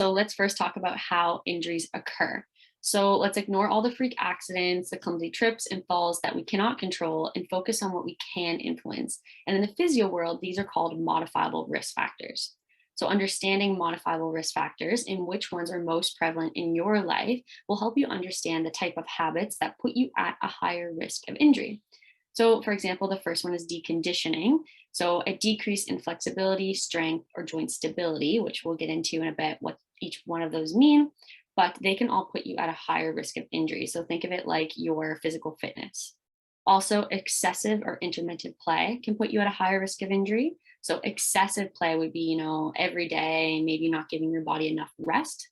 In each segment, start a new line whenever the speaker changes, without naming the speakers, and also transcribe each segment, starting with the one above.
So let's first talk about how injuries occur. So let's ignore all the freak accidents, the clumsy trips and falls that we cannot control and focus on what we can influence. And in the physio world, these are called modifiable risk factors. So understanding modifiable risk factors and which ones are most prevalent in your life will help you understand the type of habits that put you at a higher risk of injury. So, for example, the first one is deconditioning. So, a decrease in flexibility, strength, or joint stability, which we'll get into in a bit what each one of those mean, but they can all put you at a higher risk of injury. So, think of it like your physical fitness. Also, excessive or intermittent play can put you at a higher risk of injury. So, excessive play would be, every day, maybe not giving your body enough rest.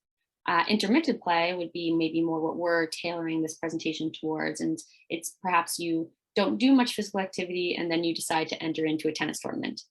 Intermittent play would be maybe more what we're tailoring this presentation towards. And it's perhaps you don't do much physical activity and then you decide to enter into a tennis tournament.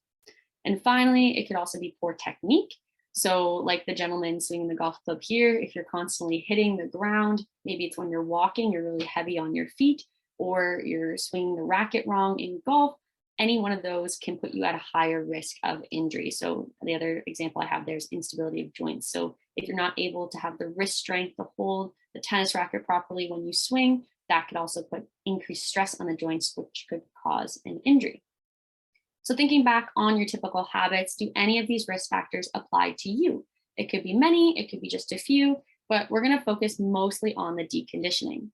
And finally, it could also be poor technique. So, like the gentleman swinging the golf club here, if you're constantly hitting the ground, maybe it's when you're walking, you're really heavy on your feet, or you're swinging the racket wrong in golf, any one of those can put you at a higher risk of injury. So, the other example I have there is instability of joints. So, if you're not able to have the wrist strength to hold the tennis racket properly when you swing, that could also put increased stress on the joints, which could cause an injury. So, thinking back on your typical habits, do any of these risk factors apply to you? It could be many, it could be just a few, but we're going to focus mostly on the deconditioning.